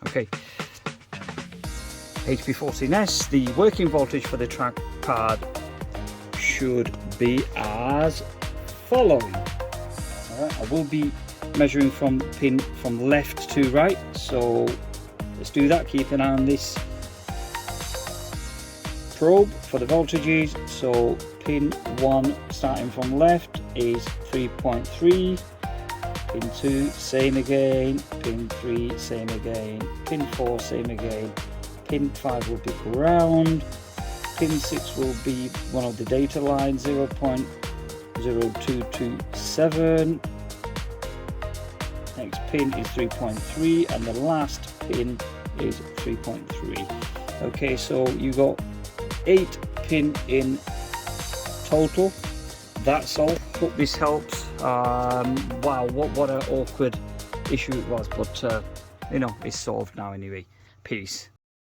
Okay, HP14S, the working voltage for the trackpad should be as following. Alright, I will be measuring from pin from left to right, so let's do that. Keep an eye on this probe for the voltages. So pin 1 starting from left is 3.3, pin 2 same again, pin 3 same again, pin 4 same again, pin 5 will be ground, pin 6 will be one of the data lines, 0.0227, next pin is 3.3, and the last pin is 3.3. okay, so you got 8 pin in total. That's all. Hope this helps. Wow, what an awkward issue it was, but you know, it's solved now anyway. Peace.